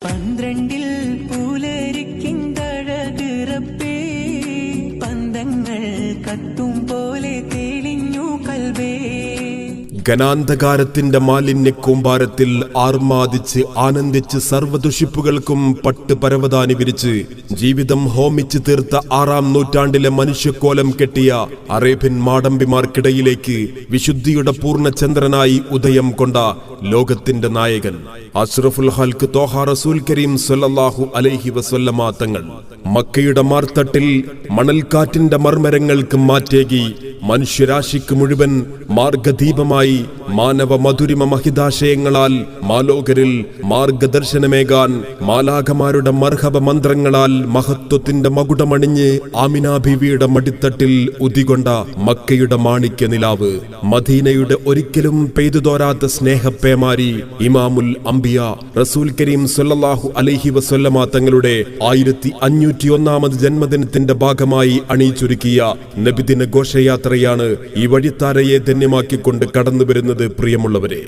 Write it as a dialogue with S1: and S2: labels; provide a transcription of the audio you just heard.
S1: 12 പുലരിക്കിന്തഴകിറപ്പേ പന്തങ്ങൾ കത്തും പോലെ തെളിഞ്ഞു കൽബേ.
S2: ഘനാന്ധകാരത്തിന്റെ മാലിന്യ കൂമ്പാരത്തിൽ ആർമാദിച്ച് ആനന്ദിച്ച് സർവ്വദുഷിപ്പുകൾക്കും പട്ട് പരവതാനി വിരിച്ച് ജീവിതം ഹോമിച്ച് തീർത്ത 6-ാം നൂറ്റാണ്ടിലെ മനുഷ്യക്കോലം കെട്ടിയ അറേബ്യൻ മാടമ്പിമാർക്കിടയിലേക്ക് വിശുദ്ധിയുടെ പൂർണ്ണചന്ദ്രനായി ഉദയം കൊണ്ട ലോകത്തിന്റെ നായകൻ അഷ്റഫുൽ ഹൽക്ക് ത്വാഹ റസൂൽ കരീം സ്വല്ലല്ലാഹു അലൈഹി വസല്ലമ തങ്ങൾ മക്കയുടെ മാർത്തട്ടിൽ മണൽക്കാറ്റിന്റെ മർമരങ്ങൾക്ക് മാറ്റേകി മനുഷ്യരാശിക്ക് മുഴുവൻ മാർഗദീപമായി മാനവ മധുരിമ മഹിതാശയങ്ങളാൽ മാലോകരിൽ മാർഗദർശനമേകാൻ മാലാഖമാരുടെ മർഹബ മന്ത്രങ്ങളാൽ മഹത്വത്തിന്റെ മകുടമണിഞ്ഞ് ആമിന ബീവിയുടെ മടിത്തട്ടിൽ ഉദികൊണ്ട മക്കയുടെ മാണിക്യ നിലാവ്, മദീനയുടെ ഒരിക്കലും പെയ്തു തോരാത്ത സ്നേഹപ്പേമാരി ഇമാമുൽ അംബിയ റസൂൽ കരീം സ്വല്ലല്ലാഹു അലൈഹി വസല്ലമ തങ്ങളുടെ 1501ാമത് ജന്മദിനത്തിന്റെ ഭാഗമായി അണിയിച്ചൊരുക്കിയ നബിദിന ഘോഷയാത്രയാണ് ഈ വഴിത്താരയെ ധന്യമാക്കിക്കൊണ്ട് കടന്നുവരുന്നത്. പ്രിയമുള്ളവരെ,